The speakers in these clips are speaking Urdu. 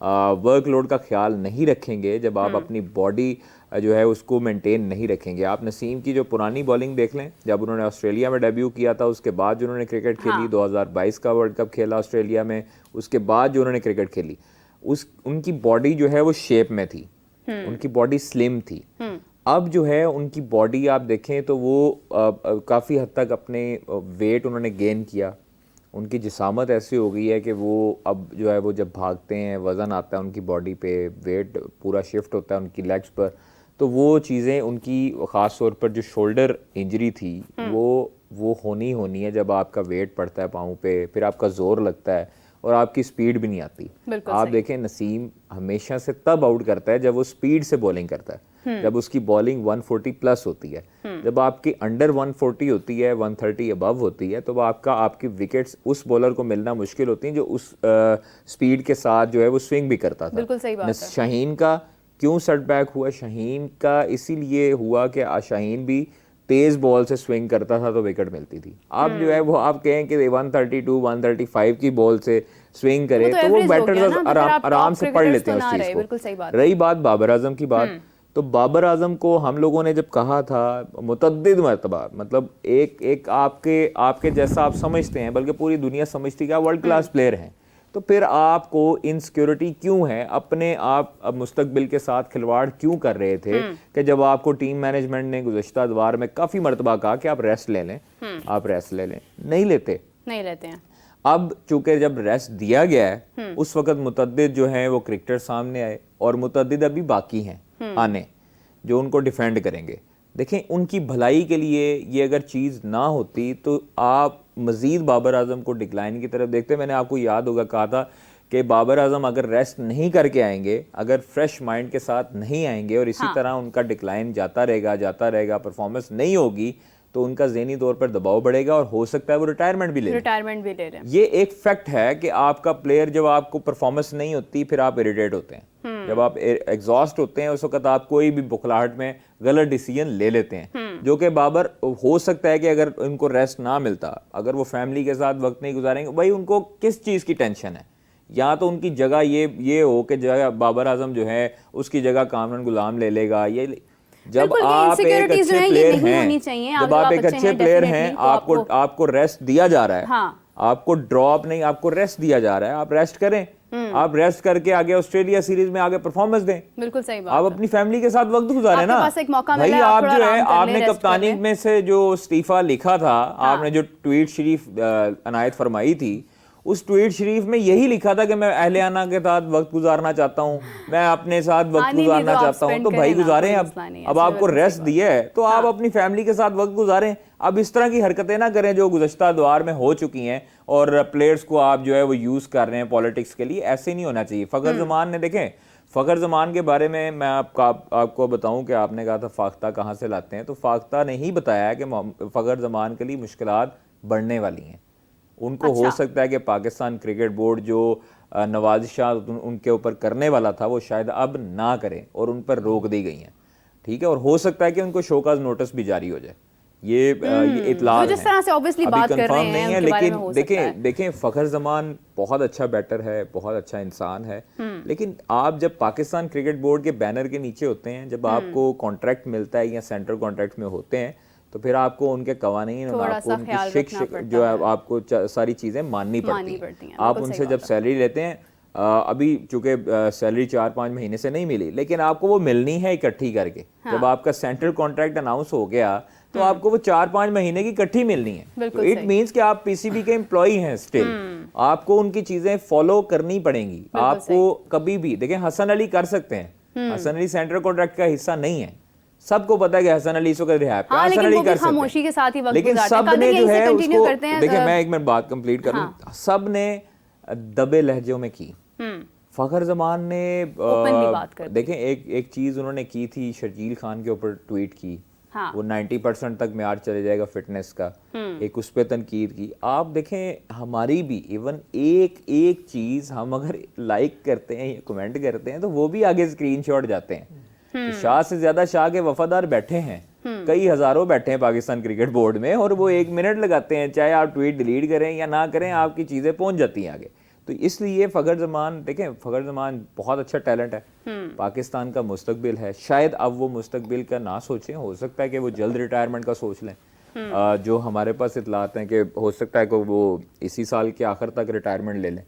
ورک لوڈ کا خیال نہیں رکھیں گے, جب آپ اپنی باڈی جو ہے اس کو مینٹین نہیں رکھیں گے. آپ نسیم کی جو پرانی بالنگ دیکھ لیں, جب انہوں نے آسٹریلیا میں ڈیبیو کیا تھا, اس کے بعد جو انہوں نے کرکٹ کھیلی, 2022 کا ورلڈ کپ کھیلا آسٹریلیا میں, اس کے بعد جو انہوں نے کرکٹ کھیلی, ان کی باڈی جو ہے وہ شیپ میں تھی, ان کی باڈی سلم تھی. اب جو ہے ان کی باڈی آپ دیکھیں تو وہ کافی حد تک اپنے ویٹ انہوں نے گین کیا, ان کی جسامت ایسی ہو گئی ہے کہ وہ اب جو ہے وہ جب بھاگتے ہیں وزن آتا ہے ان کی باڈی پہ, ویٹ پورا شفٹ ہوتا ہے ان کی لیگس پر, تو وہ چیزیں ان کی خاص طور پر جو شولڈر انجری تھی وہ ہونی ہے جب آپ کا ویٹ پڑتا ہے پاؤں پہ, پھر آپ کا زور لگتا ہے اور آپ کی سپیڈ بھی نہیں آتی. آپ دیکھیں نسیم ہمیشہ سے تب آؤٹ کرتا ہے جب وہ سپیڈ سے بولنگ کرتا ہے, جب اس کی بالنگ 140 پلس ہوتی ہے. جب آپ کی انڈر 140 ہوتی ہے, 130 ابو ہوتی ہے, تو آپ کی وکٹس اس بولر کو ملنا مشکل ہوتی ہیں جو اس سپیڈ کے ساتھ جو ہے وہ سوئنگ بھی کرتا تھا. بالکل صحیح بات ہے. شاہین کا کیوں سیٹ بیک ہوا؟ شاہین کا اسی لیے ہوا کہ شاہین بھی تیز بال سے سوئنگ کرتا تھا تو وکٹ ملتی تھی. اب جو ہے وہ آپ کہیں کہ 132 135 کی بال سے سوئنگ کرے تو وہ بیٹرز آرام سے پڑھ لیتے ہیں اس چیز کو. رہی بات بابر اعظم کی بات, تو بابر اعظم کو ہم لوگوں نے جب کہا تھا متعدد مرتبہ, مطلب ایک آپ کے جیسا آپ سمجھتے ہیں, بلکہ پوری دنیا سمجھتی کہ آپ ورلڈ کلاس پلیئر ہیں, تو پھر آپ کو انسیکیورٹی کیوں ہے؟ اپنے آپ مستقبل کے ساتھ کھلواڑ کیوں کر رہے تھے کہ جب آپ کو ٹیم مینجمنٹ نے گزشتہ ادوار میں کافی مرتبہ کہا کہ آپ ریسٹ لے لیں, آپ ریسٹ لے لیں, نہیں لیتے ہیں. اب چونکہ جب ریسٹ دیا گیا ہے اس وقت متعدد جو ہیں وہ کرکٹر سامنے آئے, اور متعدد ابھی باقی ہیں آنے جو ان کو ڈیفینڈ کریں گے. دیکھیں ان کی بھلائی کے لیے یہ اگر چیز نہ ہوتی تو آپ مزید بابر اعظم کو ڈکلائن کی طرف دیکھتے. میں نے آپ کو یاد ہوگا کہا تھا کہ بابر اعظم اگر ریسٹ نہیں کر کے آئیں گے, اگر فریش مائنڈ کے ساتھ نہیں آئیں گے, اور اسی طرح ان کا ڈکلائن جاتا رہے گا, پرفارمنس نہیں ہوگی, تو ان کا ذہنی طور پر دباؤ بڑھے گا اور ہو سکتا ہے وہ ریٹائرمنٹ بھی لے لیں. یہ ایک فیکٹ ہے کہ آپ کا پلیئر جب آپ کو پرفارمنس نہیں ہوتی پھر آپ اریٹیٹ ہوتے ہیں, جب آپ ایگزاسٹ ہوتے ہیں اس وقت آپ کوئی بھی بخلاہٹ میں غلط ڈیسیژن لے لیتے ہیں, جو کہ بابر ہو سکتا ہے کہ اگر ان کو ریسٹ نہ ملتا, اگر وہ فیملی کے ساتھ وقت نہیں گزاریں گے, بھائی ان کو کس چیز کی ٹینشن ہے؟ یا تو ان کی جگہ یہ ہو کہ جگہ بابر اعظم جو ہے اس کی جگہ کامران غلام لے لے گا. یہ جب آپ ایک اچھے پلیئر ہیں, آپ کو ریسٹ دیا جا رہا ہے, آپ کو ڈراپ نہیں, آپ کو ریسٹ دیا جا رہا ہے, آپ ریسٹ کریں, آپ ریسٹ کر کے آگے آسٹریلیا سیریز میں آگے پرفارمنس دیں. بالکل صحیح بات. آپ اپنی فیملی کے ساتھ وقت گزاریں نا بھائی. آپ جو ہے آپ نے کپتانی میں سے جو استعفیٰ لکھا تھا, آپ نے جو ٹویٹ شریف عنایت فرمائی تھی, اس ٹویٹ شریف میں یہی لکھا تھا کہ میں اہلیانہ کے ساتھ وقت گزارنا چاہتا ہوں, میں اپنے ساتھ وقت گزارنا چاہتا ہوں. تو بھائی گزاریں. اب آپ کو ریسٹ دیا ہے تو آپ اپنی فیملی کے ساتھ وقت گزاریں. اب اس طرح کی حرکتیں نہ کریں جو گزشتہ دوار میں ہو چکی ہیں, اور پلیئرز کو آپ جو ہے وہ یوز کر رہے ہیں پالیٹکس کے لیے. ایسے نہیں ہونا چاہیے. فخر زمان نے دیکھیں, فخر زمان کے بارے میں آپ کو بتاؤں کہ آپ نے کہا تھا فاختہ کہاں سے لاتے ہیں, تو فاختہ نے ہی بتایا کہ فخر زمان کے لیے مشکلات بڑھنے والی ہیں. ان کو ہو سکتا ہے کہ پاکستان کرکٹ بورڈ جو نوازشات ان کے اوپر کرنے والا تھا وہ شاید اب نہ کریں, اور ان پر روک دی گئی ہیں. ٹھیک ہے, اور ہو سکتا ہے کہ ان کو شوکاز نوٹس بھی جاری ہو جائے. یہ اطلاعات جس طرح سے obviously بات کر رہے ہیں ان کے بارے میں ہو سکتا ہے. لیکن دیکھیں فخر زمان بہت اچھا بیٹر ہے, بہت اچھا انسان ہے, لیکن آپ جب پاکستان کرکٹ بورڈ کے بینر کے نیچے ہوتے ہیں, جب آپ کو کانٹریکٹ ملتا ہے یا سینٹرل کانٹریکٹ میں ہوتے ہیں, تو پھر آپ کو ان کے قوانین اور آپ کو ان کی شک جو ہے آپ کو ساری چیزیں ماننی پڑتی ہیں. آپ ان سے جب سیلری لیتے ہیں, ابھی چونکہ سیلری 4-5 مہینے سے نہیں ملی, لیکن آپ کو وہ ملنی ہے اکٹھی کر کے. جب آپ کا سینٹرل کانٹریکٹ اناؤنس ہو گیا تو آپ کو وہ 4-5 مہینے کی اکٹھی ملنی ہے. تو اٹ مینس کہ آپ پی سی بی کے امپلائی ہیں اسٹل, آپ کو ان کی چیزیں فالو کرنی پڑیں گی. آپ کو کبھی بھی دیکھیں حسن علی کر سکتے ہیں, حسن علی سینٹرل کانٹریکٹ کا حصہ نہیں ہے. سب کو پتا ہے کہ حسن علی اس وقت ریہاب پہ, حسن علی کر سکتے ہیں, لیکن سب نے جو ہے اس کو دیکھیں, میں ایک منٹ بات کمپلیٹ کر لوں, سب نے دبے لہجوں میں کی. فخر زمان نے دیکھیں ایک چیز انہوں نے کی تھی, شرجیل خان کے اوپر ٹویٹ کی, وہ 90% تک معیار چلے جائے گا فٹنس کا, ایک اس پہ تنقید کی. آپ دیکھیں ہماری بھی ایون ایک چیز ہم اگر لائک کرتے ہیں یا کمنٹ کرتے ہیں تو وہ بھی آگے اسکرین شاٹ جاتے ہیں. شاہ سے زیادہ شاہ کے وفادار بیٹھے ہیں, کئی ہزاروں بیٹھے ہیں پاکستان کرکٹ بورڈ میں, اور وہ 1 منٹ لگاتے ہیں, چاہے آپ ٹویٹ ڈیلیٹ کریں یا نہ کریں, آپ کی چیزیں پہنچ جاتی ہیں آگے. تو اس لیے فخر زمان دیکھیں، فخر زمان بہت اچھا ٹیلنٹ ہے، پاکستان کا مستقبل ہے. شاید اب وہ مستقبل کا نہ سوچیں، ہو سکتا ہے کہ وہ جلد ریٹائرمنٹ کا سوچ لیں. جو ہمارے پاس اطلاعات ہیں کہ ہو سکتا ہے کہ وہ اسی سال کے آخر تک ریٹائرمنٹ لے لیں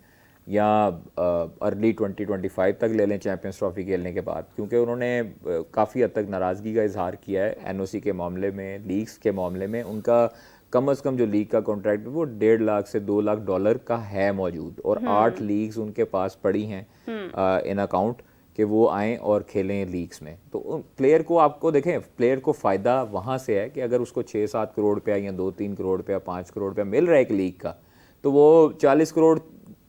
یا ارلی 2025 تک لے لیں چیمپئنز ٹرافی کھیلنے کے بعد، کیونکہ انہوں نے کافی حد تک ناراضگی کا اظہار کیا ہے این او سی کے معاملے میں، لیگز کے معاملے میں. ان کا کم از کم جو لیگ کا کانٹریکٹ وہ $1.5 لاکھ سے $2 لاکھ کا ہے موجود، اور 8 لیگز ان کے پاس پڑی ہیں ان اکاؤنٹ کہ وہ آئیں اور کھیلیں لیگز میں. تو پلیئر کو آپ کو دیکھیں، پلیئر کو فائدہ وہاں سے ہے کہ اگر اس کو 6-7 کروڑ روپیہ یا 2-3 کروڑ روپیہ 5 کروڑ روپیہ مل رہا ہے ایک لیگ کا، تو وہ 40 کروڑ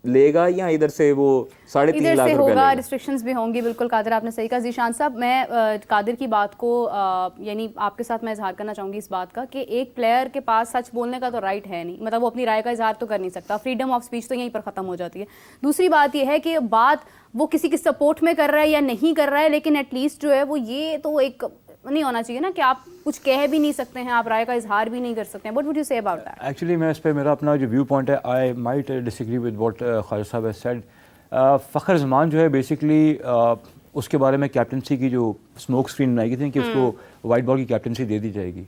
لے گا یا ادھر سے وہ 3.5 لاکھ روپیہ ہوگا. ریسٹرکشنز بھی ہوں گی. بالکل قادر آپ نے صحیح کہا. ذیشان صاحب، میں قادر کی بات کو یعنی آپ کے ساتھ میں اظہار کرنا چاہوں گی اس بات کا کہ ایک پلیئر کے پاس سچ بولنے کا تو رائٹ ہے نہیں، مطلب وہ اپنی رائے کا اظہار تو کر نہیں سکتا. فریڈم آف اسپیچ تو یہیں پر ختم ہو جاتی ہے. دوسری بات یہ ہے کہ بات وہ کسی کی سپورٹ میں کر رہا ہے یا نہیں کر رہا ہے، لیکن ایٹ لیسٹ جو ہے وہ یہ تو ایک نہیں ہونا چاہیے نا کہ آپ کچھ کہہ بھی نہیں سکتے ہیں، آپ رائے کا اظہار بھی نہیں کر سکتے ہیں. What would you say about that? Actually میں اس پہ میرا اپنا جو ویو پوائنٹ ہے، I might disagree with what Khalid sahab has sad. فخر زمان جو ہے بیسکلی اس کے بارے میں کیپٹنسی کی جو اسموک اسکرین بنائی گئی تھی کہ اس کو وائٹ بال کی کیپٹنسی دے دی جائے گی.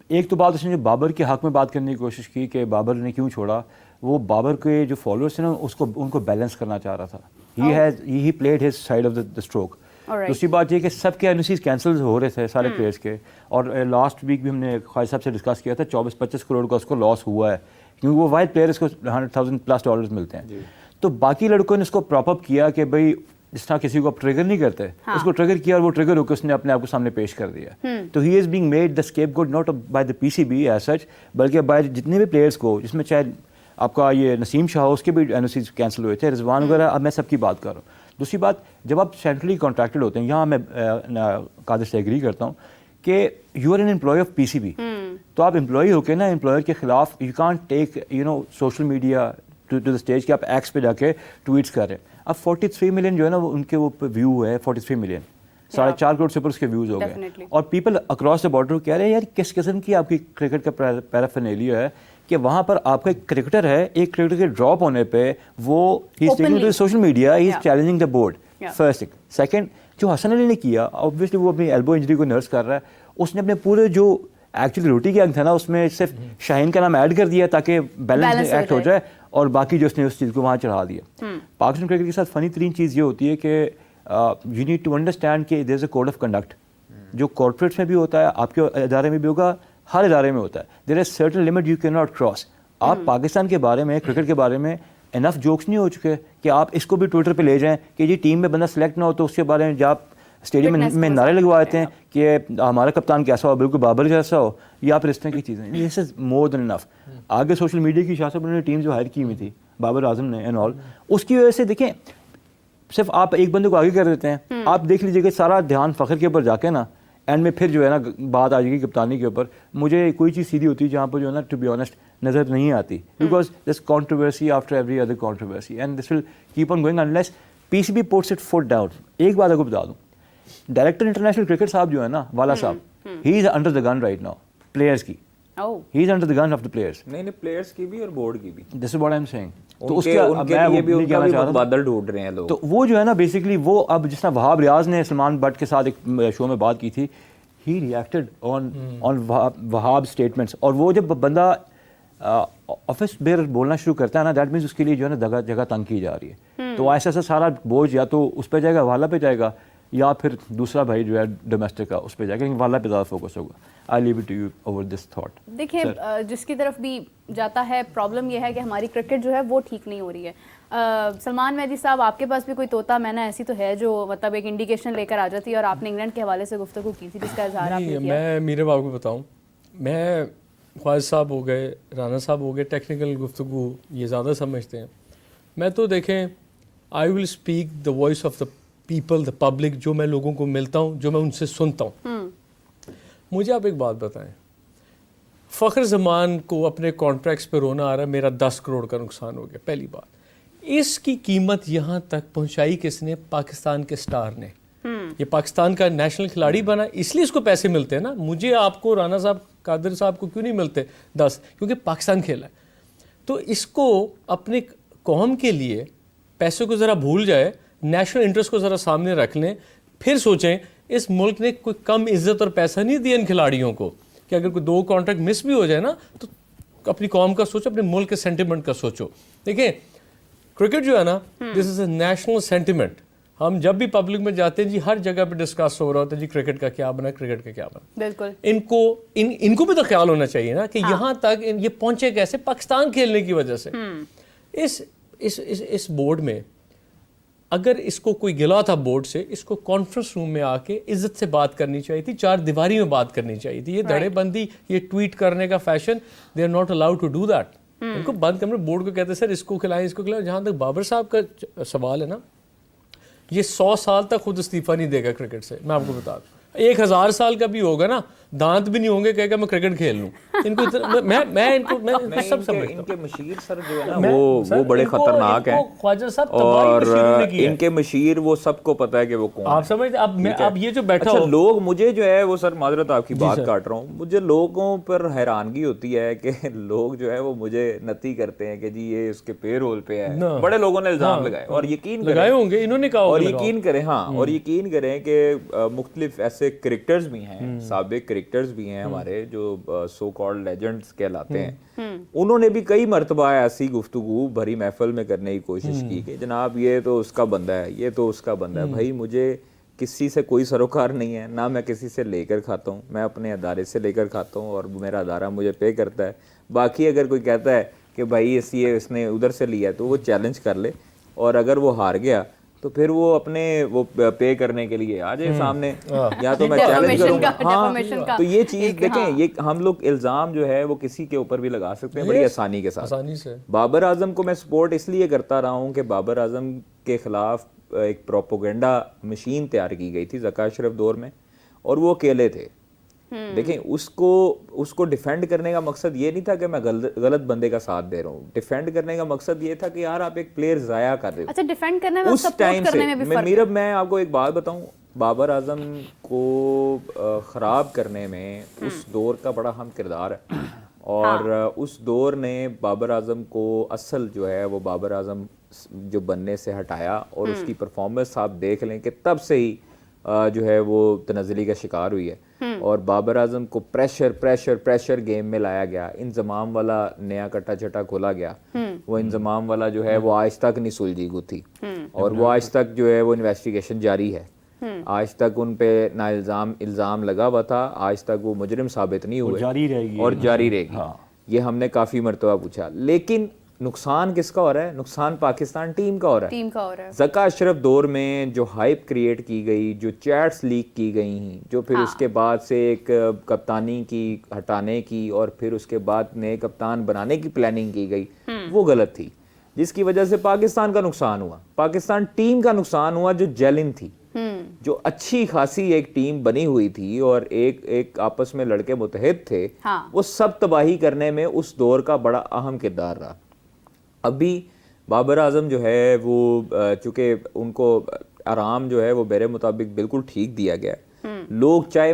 ایک تو بات اس نے جو بابر کے حق میں بات کرنے کی کوشش کی کہ بابر نے کیوں چھوڑا، وہ بابر کے جو فالوورس ہیں نا ان کو بیلنس کرنا چاہ رہا تھا. He played his side of the stroke. دوسری بات یہ کہ سب کے این او سیز کینسل ہو رہے تھے سارے پلیئرس کے، اور لاسٹ ویک بھی ہم نے خالد صاحب سے ڈسکس کیا تھا 24-25 کروڑ کا اس کو لاس ہوا ہے، کیونکہ وہ واحد پلیئرس کو $100,000+ ملتے ہیں. تو باقی لڑکوں نے اس کو پراپ اپ کیا کہ بھائی جس طرح کسی کو آپ ٹریگر نہیں کرتے، اس کو ٹریگر کیا اور وہ ٹریگر ہو کے اس نے اپنے آپ کو سامنے پیش کر دیا. تو he is being made the scapegoat not by the P C B as such, بلکہ بائی جتنے بھی پلیئرس کو، جس میں چاہے آپ کا یہ نسیم شاہ اس کے بھی این او سیز کینسل ہوئے تھے، رضوان وغیرہ، اب میں سب کی بات کر رہا ہوں. دوسری بات، جب آپ سینٹرلی کانٹریکٹڈ ہوتے ہیں، یہاں میں قادر سے ایگری کرتا ہوں کہ you are an employee of P C B, تو آپ امپلائی ہو کے نا امپلائر کے خلاف you can't take social media to the stage کہ آپ ایکس پہ جا کے ٹویٹس کر رہے ہیں. اب 43 ملین جو ہے نا وہ ان کے وہ ویو ہے، 43 ملین 4.5 کروڑ سے اوپر اس کے ویوز ہو گئے. اور پیپل اکراس دا بارڈر کہہ رہے ہیں یار کس قسم کی آپ کی کرکٹ کا پیرافینیلیا ہے کہ وہاں پر آپ کا ایک کرکٹر ہے، ایک کرکٹر کے ڈراپ ہونے پہ وہ he is taking to social media, he is challenging the board. First thing. Second, جو حسن علی نے کیا، obviously وہ اپنی ایلبو انجری کو نرس کر رہا ہے، اس نے اپنے پورے جو ایکچولی روٹی گینگ تھا نا اس میں صرف شاہین کا نام ایڈ کر دیا تاکہ بیلنس ایکٹ ہو جائے، اور باقی جو اس نے اس چیز کو وہاں چڑھا دیا. پاکستان کرکٹ کے ساتھ فنی ترین چیز یہ ہوتی ہے کہ یو نیڈ ٹو انڈرسٹینڈ کہ دیر از اے کوڈ آف کنڈکٹ جو کارپوریٹس میں بھی ہوتا ہے، آپ کے ادارے میں بھی ہوگا، ہر ادارے میں ہوتا ہے. There is certain limit you can not cross. آپ پاکستان کے بارے میں، کرکٹ کے بارے میں انف جوکس نہیں ہو چکے کہ آپ اس کو بھی ٹویٹر پہ لے جائیں کہ جی ٹیم میں بندہ سلیکٹ نہ ہو تو اس کے بارے میں جب آپ اسٹیڈیم میں نعرے لگوا دیتے ہیں کہ ہمارا کپتان کیسا ہو، بالکل بابر جیسا ہو، یا پھر اس طرح کی چیزیں. دس از مور دین انف. آگے سوشل میڈیا کی شاہ صاحب نے ٹیم جو ہائر کی ہوئی تھی بابر اعظم نے اینڈ آل، اس کی وجہ سے دیکھیں صرف آپ ایک بندے کو آگے کر دیتے ہیں. آپ دیکھ لیجیے کہ سارا دھیان فخر کے اوپر جا کے نا اینڈ میں پھر جو ہے نا بات آ جائے گی کپتانی کے اوپر. مجھے کوئی چیز سیدھی ہوتی ہے جہاں پر جو ہے نا ٹو بی آنیسٹ نظر نہیں آتی، because this controversy after every other controversy and this will keep on going unless P C B puts it foot down. ایک بات آپ کو بتا دوں، ڈائریکٹر انٹرنیشنل کرکٹ صاحب جو ہے نا والا صاحب، he is under the gun right now players کی. He is under the gun of the players. نہیں پلیئرس کی بھی اور بورڈ کی بھی. This is what I am saying. تو اس کے لیے بھی ان کا بھی بادل ڈھونڈ رہے ہیں لوگ. تو وہ جو ہے نا بیسکلی وہ اب جس طرح وہاب ریاض نے سلمان بٹ کے ساتھ ایک شو میں بات کی تھی، ہی ریئیکٹڈ آن وہاب اسٹیٹمنٹس. اور وہ جب بندہ آفس بیئر بولنا شروع کرتا ہے نا، دیٹ مینس اس کے لیے جو ہے نا جگہ تنگ کی جا رہی ہے. تو ایسا ایسا سارا بوجھ یا تو اس پہ جائے گا، والا پہ جائے گا، یا پھر دوسرا بھائی جو ہے ڈومیسٹک کا اس پہ جائے گا، لیکن والا پہ زیادہ فوکس ہوگا. I leave it to you over this thought. دیکھیں جس کی طرف بھی جاتا ہے پرابلم یہ ہے کہ ہماری کرکٹ جو ہے وہ ٹھیک نہیں ہو رہی ہے. سلمان مہدی صاحب، آپ کے پاس بھی کوئی طوطا مینا ایسی تو ہے جو مطلب ایک انڈیکیشن لے کر آ جاتی ہے، اور آپ نے انگلینڈ کے حوالے سے گفتگو کی تھی جس کا اظہار آپ نے کیا. میں میرے باپ کو بتاؤں، میں خواجہ صاحب ہو گئے، رانا صاحب ہو گئے، ٹیکنیکل گفتگو یہ زیادہ سمجھتے ہیں. میں تو دیکھیں I will speak the voice of the people, the public, جو میں لوگوں کو ملتا ہوں، جو میں ان سے سنتا ہوں. مجھے آپ ایک بات بتائیں، فخر زمان کو اپنے کانٹریکٹس پہ رونا آ رہا ہے، میرا 10 کروڑ کا نقصان ہو گیا. پہلی بات، اس کی قیمت یہاں تک پہنچائی کس نے؟ پاکستان کے سٹار نے. یہ پاکستان کا نیشنل کھلاڑی بنا، اس لیے اس کو پیسے ملتے ہیں نا. مجھے، آپ کو، رانا صاحب، قادر صاحب کو کیوں نہیں ملتے 10؟ کیونکہ پاکستان کھیلا ہے. تو اس کو اپنے قوم کے لیے پیسوں کو ذرا بھول جائے, نیشنل انٹرسٹ کو ذرا سامنے رکھ لیں, پھر سوچیں اس ملک نے کوئی کم عزت اور پیسہ نہیں دیا ان کھلاڑیوں کو کہ اگر کوئی 2 کانٹریکٹ مس بھی ہو جائے نا تو اپنی قوم کا سوچو, اپنے ملک کے سینٹیمنٹ کا سوچو. دیکھیں کرکٹ جو ہے نا, دس از اے نیشنل سینٹیمنٹ. ہم جب بھی پبلک میں جاتے ہیں جی ہر جگہ پہ ڈسکس ہو رہا ہوتا ہے جی کرکٹ کا کیا بنا, کرکٹ کا کیا بنا. بالکل ان کو بھی تو خیال ہونا چاہیے نا کہ یہاں تک یہ پہنچے کیسے, پاکستان کھیلنے کی وجہ سے. اس بورڈ میں اگر اس کو کوئی گلا تھا بورڈ سے, اس کو کانفرنس روم میں آ کے عزت سے بات کرنی چاہیے تھی, 4 دیواری میں بات کرنی چاہیے تھی. یہ دڑے بندی, یہ ٹویٹ کرنے کا fashion, they are not allowed to do that. ان کو بند کرنے, بورڈ کو کہتے ہیں سر اس کو کھلائیں, اس کو کھلائیں. جہاں تک بابر صاحب کا سوال ہے نا, یہ 100 سال تک خود استعفیٰ نہیں دے گا کرکٹ سے, میں آپ کو بتا دوں. 1000 سال کا بھی ہوگا نا, دانت بھی نہیں ہوں گے, کہے گا میں کرکٹ کھیل لوں. ان کو میں سب سمجھتا ہوں ان کے مشیر سر جو ہے نا وہ بڑے خطرناک ہیں, خواجہ صاحب اور ان کے مشیر وہ سب کو پتا ہے کہ وہ کون. آپ سمجھتے اب یہ جو بیٹھا اچھا لوگ, مجھے جو ہے وہ سر معذرت آپ کی بات کاٹ رہا ہوں, مجھے لوگوں پر حیرانگی ہوتی ہے کہ لوگ جو ہے وہ مجھے نتی کرتے ہیں کہ جی یہ اس کے پے رول پہ ہے. بڑے لوگوں نے الزام لگائے, اور یقین لگائے ہوں گے انہوں نے کہا, اور یقین کریں, ہاں, اور یقین کریں کہ مختلف ایسے کرکٹرز بھی ہیں, سابق کرکٹرز بھی ہیں ہمارے جو سو کالڈ لیجنڈز کہلاتے ہیں, انہوں نے بھی کئی مرتبہ ایسی گفتگو بھری محفل میں کرنے کی کوشش کی کہ جناب یہ تو اس کا بندہ ہے, یہ تو اس کا بندہ ہے. بھائی مجھے کسی سے کوئی سروکار نہیں ہے, نہ میں کسی سے لے کر کھاتا ہوں, میں اپنے ادارے سے لے کر کھاتا ہوں اور میرا ادارہ مجھے پے کرتا ہے. باقی اگر کوئی کہتا ہے کہ بھائی اس نے ادھر سے لیا تو وہ چیلنج کر لے, اور اگر وہ ہار گیا تو پھر وہ اپنے وہ پے کرنے کے لیے آ جائے سامنے, یا تو میں چیلنج کروں گا. ہاں, تو یہ چیز دیکھیں, یہ ہم لوگ الزام جو ہے وہ کسی کے اوپر بھی لگا سکتے ہیں بڑی آسانی کے ساتھ. بابر اعظم کو میں سپورٹ اس لیے کرتا رہا ہوں کہ بابر اعظم کے خلاف ایک پروپیگنڈا مشین تیار کی گئی تھی زکا اشرف دور میں, اور وہ اکیلے تھے. دیکھیں اس کو ڈیفینڈ کرنے کا مقصد یہ نہیں تھا کہ میں غلط بندے کا ساتھ دے رہا ہوں, ڈیفینڈ کرنے کا مقصد یہ تھا کہ یار آپ ایک پلیئر ضائع کر رہے ہو. اچھا ڈیفینڈ کرنے میں, اس ٹائم سے میرب, میں آپ کو ایک بات بتاؤں, بابر اعظم کو خراب کرنے میں اس دور کا بڑا اہم کردار ہے, اور اس دور نے بابر اعظم کو اصل جو ہے وہ بابر اعظم جو بننے سے ہٹایا, اور اس کی پرفارمنس آپ دیکھ لیں کہ تب سے ہی جو ہے وہ تنزلی کا شکار ہوئی ہے. اور بابر اعظم کو پریشر گیم میں لایا گیا, انضمام والا نیا کٹا چٹا کھولا گیا. وہ انضمام والا جو ہے وہ آج تک نہیں سلجھی گتھی, اور وہ آج تک جو ہے وہ انویسٹیگیشن جاری ہے. آج تک ان پہ نہ الزام لگا ہوا تھا, آج تک وہ مجرم ثابت نہیں ہوئے, اور جاری رہے گی. یہ ہم نے کافی مرتبہ پوچھا, لیکن نقصان کس کا ہو رہا ہے؟ نقصان پاکستان ٹیم کا ہو رہا ہے. زکا اشرف دور میں جو ہائپ کریٹ کی گئی, جو چیٹس لیک کی گئی ہیں, جو پھر اس کے بعد سے ایک کپتانی کی ہٹانے کی اور پھر اس کے بعد نئے کپتان بنانے کی پلاننگ کی گئی, وہ غلط تھی, جس کی وجہ سے پاکستان کا نقصان ہوا. پاکستان ٹیم کا نقصان ہوا جو جیلن تھی, جو اچھی خاصی ایک ٹیم بنی ہوئی تھی اور ایک آپس میں لڑکے متحد تھے, وہ سب تباہی کرنے میں اس دور کا بڑا اہم کردار رہا. ابھی بابر اعظم جو ہے وہ چونکہ ان کو آرام جو ہے وہ میرے مطابق بالکل ٹھیک دیا گیا. لوگ چاہے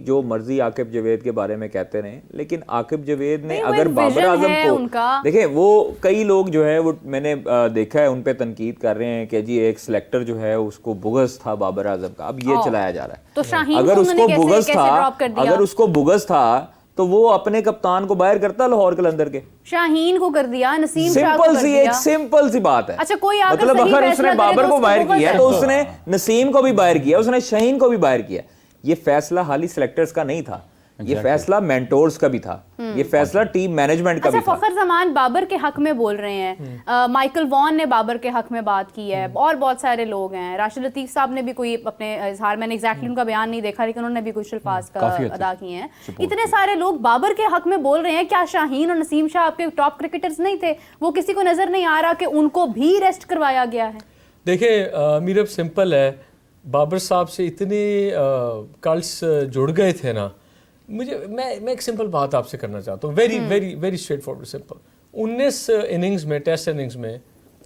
جو مرضی عاقب جاوید کے بارے میں کہتے رہے, لیکن عاقب جاوید نے اگر بابر اعظم کو دیکھیں, وہ کئی لوگ جو ہے وہ میں نے دیکھا ہے ان پہ تنقید کر رہے ہیں کہ جی ایک سلیکٹر جو ہے اس کو بغض تھا بابر اعظم کا. اب یہ چلایا جا رہا ہے, اگر اس کو بغض تھا تو وہ اپنے کپتان کو باہر کرتا لاہور قلندر کے, شاہین کو کر دیا, نسیم شاہ کو کر دیا. سمپل سی بات ہے. اچھا کوئی مطلب اگر اس نے بابر کو باہر کیا تو اس نے نسیم کو بھی باہر کیا, اس نے شاہین کو بھی باہر کیا. یہ فیصلہ حالی سلیکٹرز کا نہیں تھا, یہ فیصلہ مینٹورز کا بھی تھا, یہ فیصلہ ٹیم مینجمنٹ کا بھی تھا. فخر زمان بابر کے حق میں بول رہے ہیں, مائیکل وان نے بابر کے حق میں بات کی ہے, اور بہت سارے لوگ ہیں. راشد لطیف صاحب نے بھی کوئی اپنے اظہار, میں نے ایگزیکٹلی ان کا بیان نہیں دیکھا لیکن انہوں نے بھی کچھ الفاظ کا ادا کیے ہیں. اتنے سارے لوگ بابر کے حق میں بول رہے ہیں, کیا شاہین اور نسیم شاہ آپ کے ٹاپ کرکٹرز نہیں تھے؟ وہ کسی کو نظر نہیں آ رہا کہ ان کو بھی ریسٹ کروایا گیا ہے؟ دیکھیں میرب سمپل ہے, بابر صاحب سے اتنے کلس جڑ گئے تھے نا. میں ایک سمپل بات آپ سے کرنا چاہتا ہوں, very very very straight forward simple. 19 innings میں, ٹیسٹ اننگز میں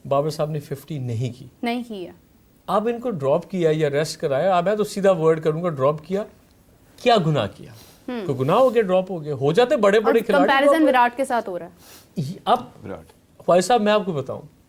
بابر صاحب نے 50 نہیں کی. آپ ان کو ڈراپ کیا یا ریسٹ کرایا, اب میں تو سیدھا ورڈ کروں گا, ڈراپ کیا گناہ کیا؟ کوئی گناہ ہو گیا, ڈراپ ہو گیا, ہو جاتے بڑے کھلاڑی. کمپیریزن وراٹ کے ساتھ ہو رہا ہے. اب خواجہ صاحب میں آپ کو بتاؤں,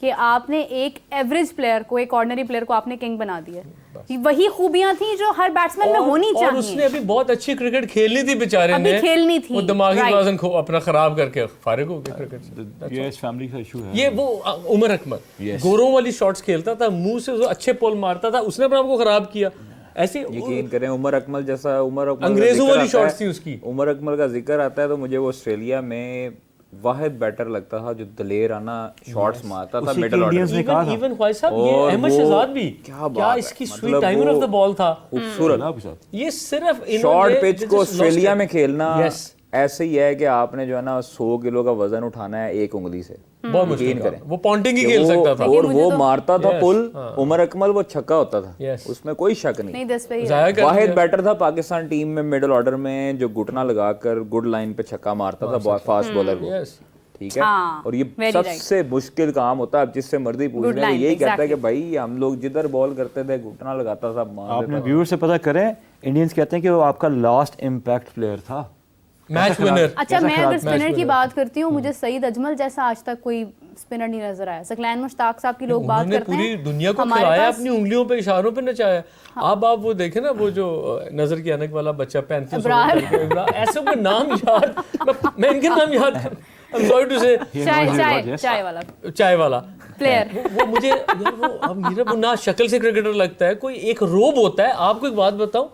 کہ آپ نے ایک ایوریج پلیئر کو, ایک آرڈنری پلیئر کو آپ نے کنگ بنا دیا. وہی خوبیاں تھیں جو ہر بیٹسمین میں ہونی چاہیے. اور اس نے ابھی بہت اچھی کرکٹ کھیلنی تھی بیچارے نے, کھیلنی تھی, وہ دماغی توازن کو اپنا خراب کر کے فارغ ہو گیا کرکٹ سے. یہ اس فیملی کا ایشو ہے. یہ وہ عمر اکمل گوروں والی شاٹس کھیلتا تھا, منہ سے اچھے پول مارتا تھا, اس نے اپنے آپ کو خراب کیا. ایسے یقین کریں عمر اکمل جیسا, عمر اکمل انگریزوں والی شاٹس تھی اس کی. عمر اکمل کا ذکر آتا ہے تو مجھے وہ آسٹریلیا میں واحد بیٹر لگتا تھا جو دلیرانہ شاٹس مارتا تھا مڈل آرڈر. ایون خواجہ صاحب یہ احمد شہزاد بھی کیا اس کی سویٹ ٹائمر آف دا بال تھا, خوبصورت. یہ صرف شارٹ پچ کو آسٹریلیا میں کھیلنا ایسے ہی ہے کہ آپ نے جو ہے نا 100 کلو کا وزن اٹھانا ہے ایک انگلی سے. بہت مشکل کریں, وہ پونٹنگ ہی کھیل سکتا تھا اور وہ مارتا تھا پل. عمر اکمل وہ چھکا ہوتا تھا, اس میں کوئی شک نہیں. واحد بیٹر تھا پاکستان ٹیم میں مڈل آرڈر میں جو گھٹنا لگا کر گڈ لائن پہ چھکا مارتا تھا فاسٹ بولر کو. ٹھیک ہے, اور یہ سب سے مشکل کام ہوتا ہے. جس سے مرضی پوچھ لیں یہی کہتا ہے کہ بھائی ہم لوگ جدھر بال کرتے تھے گھٹنا لگاتا تھا. آپ نے ویور سے پتہ کریں, انڈینز کہتے ہیں کہ وہ آپ کا لاسٹ امپیکٹ پلیئر تھا, میچ ونر. اچھا میں اگر اسپنر کی بات کرتی ہوں, مجھے سعید اجمل جیسا آج تک کوئی اسپنر نہیں نظر آیا. ثقلین مشتاق صاحب کی لوگ بات کرتے ہیں, پوری دنیا کو کھلایا, اپنی انگلیوں پہ اشاروں پہ نچایا. اب آپ وہ دیکھیں نا وہ جو نظر کی اینک والا بچہ 35 ایسے کوئی نام یاد, میں ان کے نام یاد کروں, چائے والا پلیئر, وہ مجھے وہ نہ شکل سے کرکٹر لگتا ہے, کوئی ایک روب ہوتا ہے. آپ کو ایک بات بتاؤں,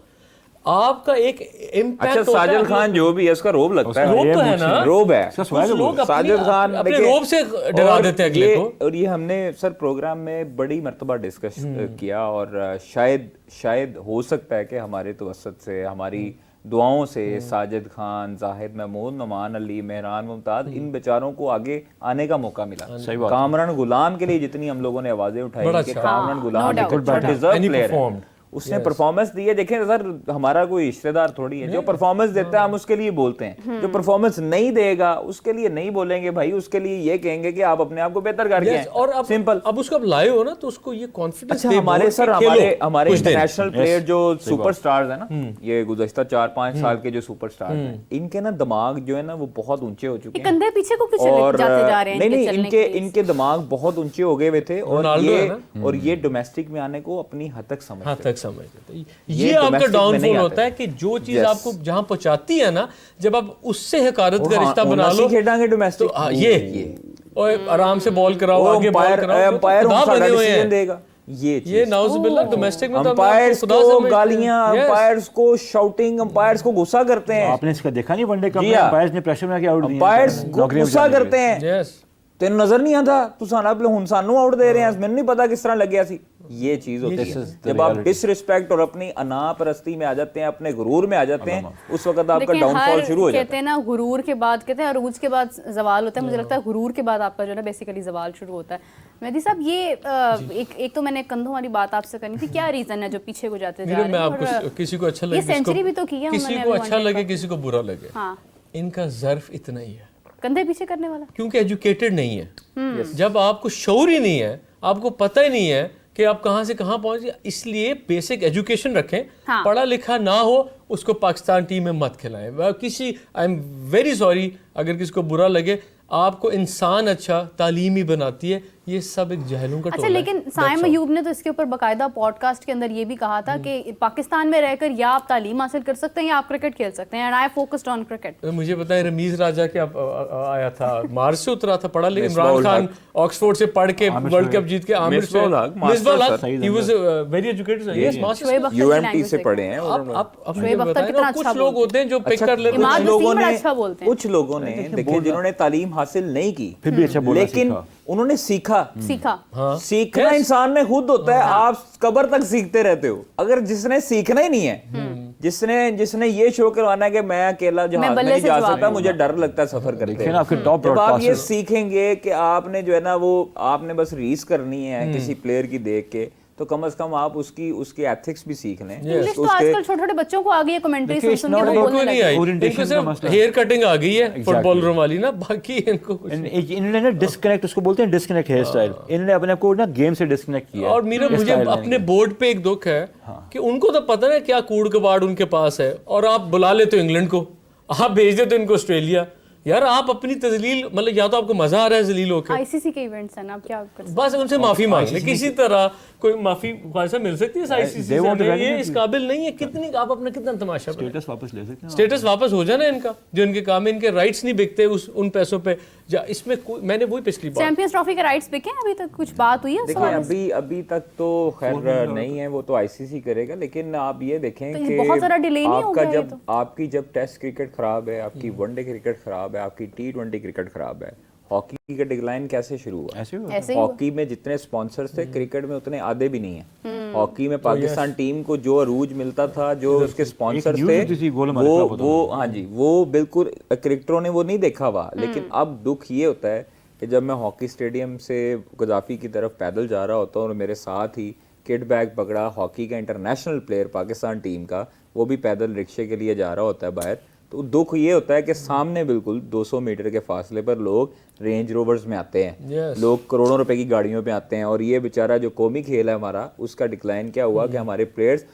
آپ کا ایک امپیکٹ. اچھا ساجد خان جو بھی ہے اس کا روب لگتا ہے, روب تو ہے نا, روب ہے. ساجد خان اپنے روب سے ڈرا دیتے ہیں اگلے کو. اور یہ ہم نے سر پروگرام میں بڑی مرتبہ ڈسکس کیا, اور شاید ہو سکتا ہے کہ ہمارے توسط سے, ہماری دعاؤں سے ساجد خان, زاہد محمود, نعمان علی, مہران ممتاز, ان بیچاروں کو آگے آنے کا موقع ملا. کامران غلام کے لیے جتنی ہم لوگوں نے آوازیں اٹھائی کہ کامران غلام اس نے پرفارمنس دی ہے. دیکھیں سر ہمارا کوئی رشتہ دار تھوڑی ہے, جو پرفارمنس دیتا ہے ہم اس کے لیے بولتے ہیں, جو پرفارمنس نہیں دے گا اس کے لیے نہیں بولیں گے بھائی, اس کے لیے یہ کہیں گے کہ آپ اپنے آپ کو بہتر کر کے. اور سمپل اب اس کو اب لائے ہو نا تو اس کو یہ کانفیڈنس. اچھا ہمارے انٹرنیشنل پلیئر جو سپر سٹارز ہیں نا, یہ گزشتہ 4-5 سال کے جو سپر سٹارز ہیں, ان کے نا دماغ جو ہے نا وہ بہت اونچے ہو چکے ہیں. کندھے پیچھے کو کیوں جاتے جا رہے ہیں؟ نہیں ان کے دماغ بہت اونچے ہو گئے ہوئے تھے, اور یہ ڈومیسٹک میں آنے کو اپنی حد تک سمجھتے ہیں. یہ آپ کا ڈاؤن فال ہوتا ہے کہ جو چیز آپ کو جہاں پہنچاتی ہے نا, جب آپ اس سے حقارت کا رشتہ بنا لو, کھیلیں گے ڈومیسٹک, یہ آرام سے بال کراؤ, آگے بال کراؤ, امپائر ڈیسیژن دے گا. یہ نعوذ باللہ ڈومیسٹک میں امپائرز کو گالیاں, امپائرز کو شاؤٹنگ, امپائرز کو غصہ کرتے ہیں. آپ نے اس کا دیکھا نہیں ون ڈے کپ میں امپائرز نے پریشر میں کیا آؤٹ دیا, امپائرز غصہ کرتے ہیں. تینوں نظر نہیں آتا تو سانو آؤٹ دے رہے ہیں, میں نہیں پتا کس طرح لگیا سی. یہ چیز ہوتی ہے جب آپ ڈس رسپیکٹ اور اپنی انا پرستی میں آ جاتے ہیں, اپنے غرور میں آ جاتے ہیں, اس وقت آپ کا ڈاؤن فال شروع ہو جاتا ہے. کہتے ہیں نا غرور کے بعد, کہتے ہیں عروج کے بعد زوال ہوتا ہے. مجھے لگتا ہے غرور کے بعد آپ کا جو ہے نا بیسیکلی زوال شروع ہوتا ہے. مہدی صاحب یہ ایک تو میں نے کندھوں والی بات آپ سے کرنی تھی, کیا ریزن ہے جو پیچھے کو جاتے جا رہے ہیں؟ میں آپ کو کسی کو اچھا لگے, یہ سینچری بھی تو کی ہے, کسی کو اچھا لگے کسی کو برا لگے, ان کا ظرف اتنا ہی ہے, کندھے پیچھے کرنے والا, کیونکہ ایجوکیٹڈ نہیں ہے. جب آپ کو شعور ہی نہیں ہے, آپ کو پتہ ہی نہیں ہے کہ آپ کہاں سے کہاں پہنچ گئے, اس لیے بیسک ایجوکیشن رکھیں. پڑھا لکھا نہ ہو اس کو پاکستان ٹیم میں مت کھلائیں. آئی ایم ویری سوری اگر کسی کو برا لگے, آپ کو انسان اچھا تعلیم ہی بناتی ہے. یہ سب ایک جہلوں کا ٹولہ ہے. اچھا لیکن سائم ایوب نے تو اس کے اوپر باقاعدہ پوڈ کاسٹ کے اندر یہ بھی کہا تھا کہ پاکستان میں رہ کر یا آپ تعلیم حاصل کر سکتے ہیں یا آپ کرکٹ کھیل سکتے ہیں, and I focused on cricket. مجھے بتائیں رمیز راجہ کیا آیا تھا, مارس سے اترا تھا, پڑھا لے, عمران خان آکسفورڈ سے پڑھ کے ورلڈ کپ جیت کے, عامر سے Misbah ul-Haq, he was very educated, yes master U M T سے پڑھے ہیں. اب مجھے بتائیں کچھ لوگ ہوتے ہیں جو پک کر لیتے ہیں, کچھ لوگوں نے دیکھیں جنہوں نے تعلیم حاصل نہیں کی لیکن انہوں نے سیکھا. سیکھنا انسان میں خود ہوتا ہے, آپ قبر تک سیکھتے رہتے ہو. اگر جس نے سیکھنا ہی نہیں ہے, جس نے یہ شو کروانا ہے کہ میں اکیلا جہاز میں نہیں جا سکتا, مجھے ڈر لگتا ہے سفر کرتے ہیں, جب آپ یہ سیکھیں گے کہ آپ نے جو ہے نا وہ آپ نے بس ریس کرنی ہے کسی پلیئر کی دیکھ کے, تو کم از کم آپ اس کی ایتھکس بھی سیکھ لیں. انگلش تو آج کل چھوٹے چھوٹے بچوں کو آ گئی ہے, کمنٹری سن کے وہ بولنے لگے. ان کو صرف ہیئر کٹنگ آ گئی ہے فٹ بالروں والی نا, باقی ان کو انہوں نے ڈسکنیکٹ, اس کو بولتے ہیں ڈسکنیکٹ ہیئر اسٹائل, انہوں نے اپنے کو نا گیم سے ڈسکنیکٹ کیا. اور میرا مجھے اپنے بورڈ پہ ایک دکھ ہے کہ ان کو تو پتہ نا کیا کوڑ کباڑ ان کے پاس ہے, اور آپ بلا لیتے ہو انگلینڈ کو, آپ بھیج دیتے ان کو آسٹریلیا, یار آپ اپنی تذلیل مطلب یا تو آپ کو مزہ آ رہا ہے ذلیل ہو کے, ICC کے ایونٹس ہیں نا, آپ کیا کر سکتے بس ان سے معافی مانگ لیں کسی طرح, کوئی معافی خواہشہ مل سکتی ہے ICC سے, یہ اس قابل نہیں ہے, کتنی آپ اپنا کتنا تماشا بنائیں, اسٹیٹس واپس لے سکتے ہیں, اسٹیٹس واپس ہو جانا ان کا, جو ان کے کام ہے, ان کے رائٹس نہیں بکتے ان پیسوں پہ, اس میں میں نے وہی پچھلی بات, چیمپئنز ٹرافی کے رائٹس بکے ہیں ابھی تک, کچھ بات ہوئی ہے اس حوالے سے؟ ابھی تک تو خیر نہیں ہے, وہ تو ICC کرے گا, لیکن آپ یہ دیکھیں کہ بہت زیادہ ڈیلے نہیں ہو گیا, آپ کی جب ٹیسٹ کرکٹ خراب ہے, آپ کی ون ڈے کرکٹ خراب ہے, آپ کی T20 کرکٹ خراب ہے, ہاکی کا ڈکلائن کیسے شروع ہوا؟ ہاکی میں جتنے اسپانسرز تھے کرکٹ میں اتنے آدھے بھی نہیں ہیں. ہاکی میں پاکستان ٹیم کو جو عروج ملتا تھا, جو اس کے اسپانسرز تھے, وہ ہاں جی وہ بالکل کرکٹروں نے وہ نہیں دیکھا ہوا. لیکن اب دکھ یہ ہوتا ہے کہ جب میں ہاکی اسٹیڈیم سے قذافی کی طرف پیدل جا رہا ہوتا ہوں اور میرے ساتھ ہی کٹ بیگ پکڑا ہاکی کا انٹرنیشنل پلیئر پاکستان ٹیم کا, وہ بھی پیدل رکشے کے لیے جا رہا ہوتا ہے باہر, تو دکھ یہ ہوتا ہے کہ سامنے بالکل 200 میٹر کے فاصلے پر لوگ رینج روورز میں آتے ہیں, لوگ کروڑوں روپے کی گاڑیوں پہ آتے ہیں, اور یہ بیچارہ جو قومی کھیل ہے ہمارا, اس کا ڈکلائن کیا ہوا کہ ہمارے پلیئرز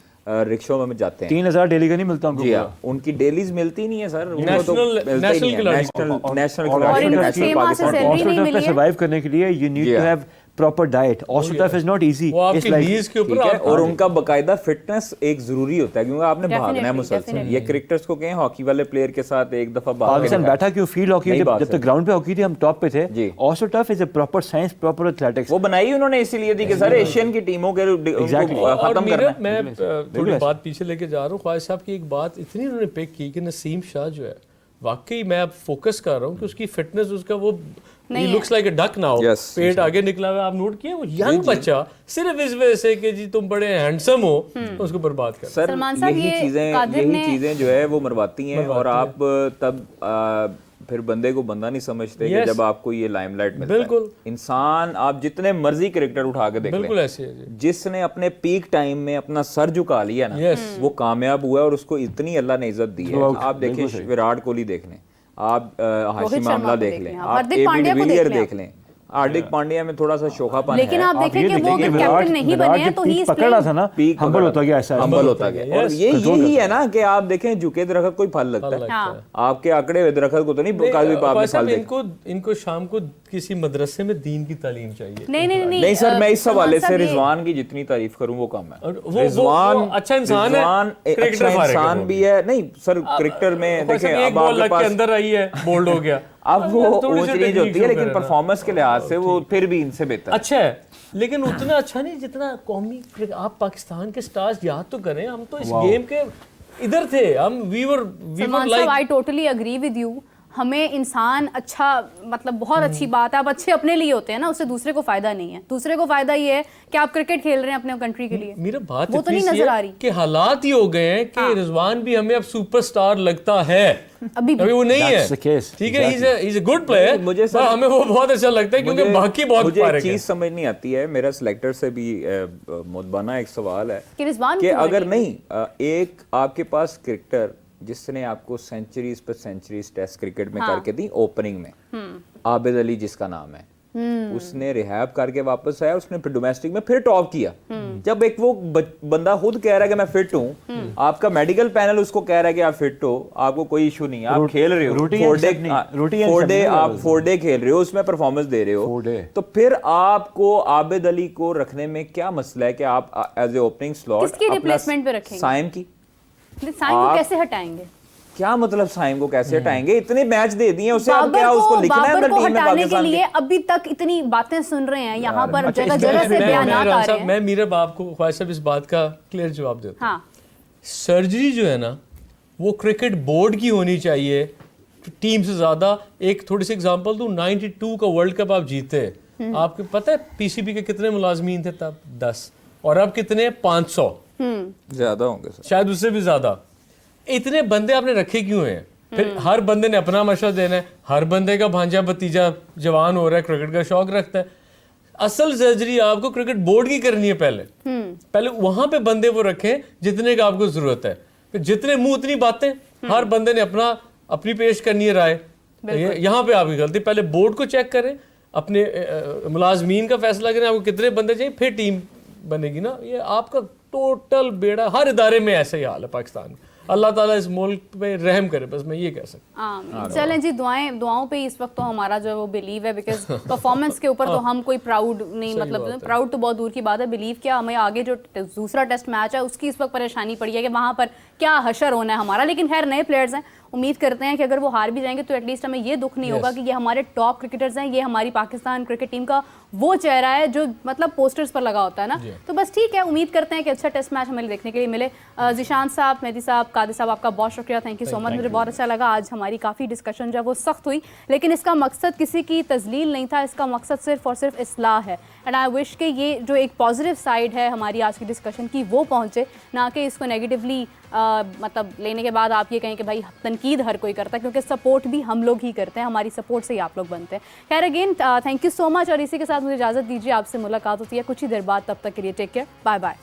رکشوں میں جاتے ہیں. 3000 ڈیلی کا نہیں ملتا ان کو, جی ہاں, ان کی ڈیلیز ملتی نہیں ہے سر, نیشنل سروائیو کرنے کے لیے you need to have proper diet. Also tough is not easy, اور ان کا باقاعدہ فٹنس ایک ضروری ہوتا ہے, کیونکہ آپ نے بھاگنا ہے مسلسل. یہ کرکٹرز کو کہیں ہاکی والے پلیئر کے ساتھ ایک دفعہ پاکستان بیٹھا کیوں فیلڈ ہاکی, جب تک گراؤنڈ پہ ہاکی تھی ہم ٹاپ پہ تھے. Also tough is a proper science, proper athletics, وہ بنائی انہوں نے اسی لیے تھی کہ سارے ایشین کی ٹیموں کے ختم کرنا. میں تھوڑی بات پیچھے لے کے جا رہا ہوں, خواجہ صاحب کی ایک بات اتنی انہوں نے پک کی کہ نسیم شاہ جو ہے, واقعی میں اب فوکس کر رہا ہوں کہ اس کی فٹنس, اس کا وہ he looks like a duck now, پیٹ آگے نکلا ہوا, آپ نوٹ کیا, وہ ینگ بچہ صرف اس وجہ سے کہ جی تم بڑے ہینڈسم ہو اس کو برباد کر. سر یہی چیزیں جو ہے وہ مرواتی ہیں, اور آپ تب پھر بندے کو بندہ نہیں سمجھتے کہ جب آپ کو یہ لائم لائٹ ملتا ہے. انسان آپ جتنے مرضی کرکٹر اٹھا کے دیکھ لیں, جس نے اپنے پیک ٹائم میں اپنا سر جھکا لیا نا, وہ کامیاب ہوا ہے, اور اس کو اتنی اللہ نے عزت دی ہے. آپ دیکھیں وراٹ کوہلی دیکھ لیں, آپ ہاشم آملہ دیکھ لیں, آپ اے بی ڈی ویلیئر دیکھ لیں, ہاردک پانڈیا میں تھوڑا سا شوخا پن ہے, لیکن آپ دیکھیں کہ وہ اگر کیپٹن نہیں بنے ہیں تو ہی پکڑا تھا نا, ہمبل ہوتا گیا, ایسا ہمبل ہوتا گیا. اور یہی ہے نا کہ آپ دیکھیں جھکے درخت کوئی پھل لگتا ہے, آپ کے اکڑے ہوئے درخت کو تو نہیں کبھی آپ نے پھل دیکھا. ان کو شام کو کسی مدرسے میں دین کی تعلیم چاہیے. نہیں سر, میں اس حوالے سے رضوان کی جتنی تعریف کروں وہ کم ہے. رضوان اچھا انسان ہے, اچھا انسان بھی ہے. نہیں سر, کرکٹر میں دیکھیں اب آپ کے پاس اندر آئی ہے, بولڈ ہو گیا, اب وہ اونچ نیچ ہوتی ہے, لیکن پرفارمنس کے لحاظ سے وہ پھر بھی ان سے بہتر اچھا ہے, لیکن اتنا اچھا نہیں جتنا قومی. آپ پاکستان کے سٹارز یاد تو کریں, ہم تو اس گیم کے ادھر تھے, ہم سلمان صاحب I totally agree with you. ہمیں انسان اچھا, مطلب بہت اچھی بات ہے, آپ اچھے اپنے لیے ہوتے ہیں نا, اس سے دوسرے کو فائدہ نہیں ہے. دوسرے کو فائدہ یہ ہے کہ آپ کرکٹ کھیل رہے ہیں اپنے کنٹری کے لیے. میرا بات وہ تو نہیں نظر آ رہی کہ حالات ہی ہو گئے ہیں کہ رضوان بھی ہمیں اب سپر سٹار لگتا ہے, ابھی وہ نہیں ہے. ٹھیک ہے, ہی از اے گڈ پلیئر, مجھے ہمیں وہ بہت اچھا لگتا ہے کیونکہ باقی بہت مجھے ایک چیز سمجھ نہیں آتی ہے. میرا سلیکٹر سے بھی مدبانہ ایک سوال ہے کہ اگر نہیں ایک آپ کے پاس کرکٹر جس نے آپ کو سینچریز پر سینچریز ٹیسٹ کرکٹ میں کر کے دی, اوپننگ میں عابد علی جس کا نام ہے, اس نے ریہیب کر کے واپس آیا, اس نے پھر ڈومیسٹک میں پھر ٹاپ کیا. جب ایک وہ بندہ خود کہہ رہا ہے کہ میں فٹ ہوں, آپ کا میڈیکل پینل اس کو کہہ رہا ہے کہ آپ فٹ ہو, آپ کو کوئی ایشو نہیں, آپ کھیل رہے ہو, آپ 4 ڈے کھیل رہے ہو, اس میں پرفارمنس دے رہے ہو, تو پھر آپ کو عابد علی کو رکھنے میں کیا مسئلہ ہے کہ آپ ایز اے اوپننگ سلاٹ سائم کی کیسے ہٹائیں گے؟ کیا مطلب سائم کو کیسے ہٹائیں گے؟ اتنے میچ دے دیے اسے, اب کیا اس کو لکھنا ہے اندر ٹیم میں پاکستان کے لیے؟ ابھی تک اتنی باتیں سن رہے ہیں یہاں پر, جگہ جگہ سے بیانات آ رہے ہیں. میں میرے باپ کو خواہش صاحب اس بات کا کلیئر جواب دیتا ہوں. سرجری جو ہے نا وہ کرکٹ بورڈ کی ہونی چاہیے ٹیم سے زیادہ. ایک تھوڑی سی ایگزامپل دوں, 92 کا ورلڈ کپ آپ جیتے, آپ کو پتہ ہے پی سی بی کے کتنے ملازمین تھے تب؟ 10, اور اب کتنے؟ 500 زیادہ ہوں گے شاید, اس سے بھی زیادہ. اتنے بندے آپ نے رکھے کیوں ہیں؟ پھر ہر بندے نے اپنا مشورہ دینا ہے, ہر بندے کا بھانجا بھتیجا جوان ہو رہا ہے, کرکٹ کا شوق رکھتا ہے. اصل سرجری آپ کو کرکٹ بورڈ کی کرنی ہے. پہلے وہاں پہ بندے وہ رکھیں جتنے کا آپ کو ضرورت ہے. پھر جتنے منہ اتنی باتیں, ہر بندے نے اپنی پیش کرنی ہے رائے. یہاں پہ آپ کی غلطی. پہلے بورڈ کو چیک کریں, اپنے ملازمین کا فیصلہ کریں, آپ کو کتنے بندے چاہیے, پھر ٹیم بنے گی نا. یہ آپ کا ٹوٹل بیڑا, ہر ادارے میں ایسا ہی حال ہے پاکستان میں. اللہ تعالیٰ اس ملک پہ رحم کرے, بس میں یہ کہہ سکتا ہوں. چلیں جی, دعاؤں پہ اس وقت تو ہمارا جو ہے وہ بلیو ہے, بیکاز پرفارمنس کے اوپر تو ہم کوئی پراؤڈ نہیں, مطلب پراؤڈ تو بہت دور کی بات ہے. بلیو کیا, ہمیں آگے جو دوسرا ٹیسٹ میچ ہے اس کی اس وقت پریشانی پڑی ہے کہ وہاں پر کیا حشر ہونا ہے ہمارا. لیکن خیر نئے پلیئرز ہیں, امید کرتے ہیں کہ اگر وہ ہار بھی جائیں گے تو ایٹ لیسٹ ہمیں یہ دکھ نہیں ہوگا کہ یہ ہمارے ٹاپ کرکٹرز ہیں, یہ ہماری پاکستان کرکٹ ٹیم کا وہ چہرہ ہے جو مطلب پوسٹرز پر لگا ہوتا ہے نا. تو بس ٹھیک ہے, امید کرتے ہیں کہ اچھا ٹیسٹ میچ ہمیں دیکھنے کے لیے ملے. ذیشان صاحب, مہدی صاحب, قادر صاحب, آپ کا بہت شکریہ, تھینک یو سو مچ. مجھے بہت اچھا لگا, آج ہماری کافی ڈسکشن جو ہے وہ سخت ہوئی, لیکن اس کا مقصد کسی کی تذلیل نہیں تھا, اس کا مقصد صرف اور صرف اصلاح ہے. اینڈ آئی وش کہ یہ جو ایک پازیٹیو سائڈ ہے ہماری آج کی ڈسکشن کی وہ پہنچے, نہ کہ اس کو نیگیٹیولی مطلب لینے کے بعد آپ یہ کہیں کہ بھائی تنقید ہر کوئی کرتا ہے, کیونکہ سپورٹ بھی ہم لوگ ہی کرتے ہیں, ہماری سپورٹ سے ہی آپ لوگ بنتے ہیں. خیر اگین تھینک یو سو مچ, اور اسی کے ساتھ مجھے اجازت دیجیے, آپ سے ملاقات ہوتی ہے کچھ ہی دیر بعد, تب تک کے لیے ٹیک کیئر, بائے بائے.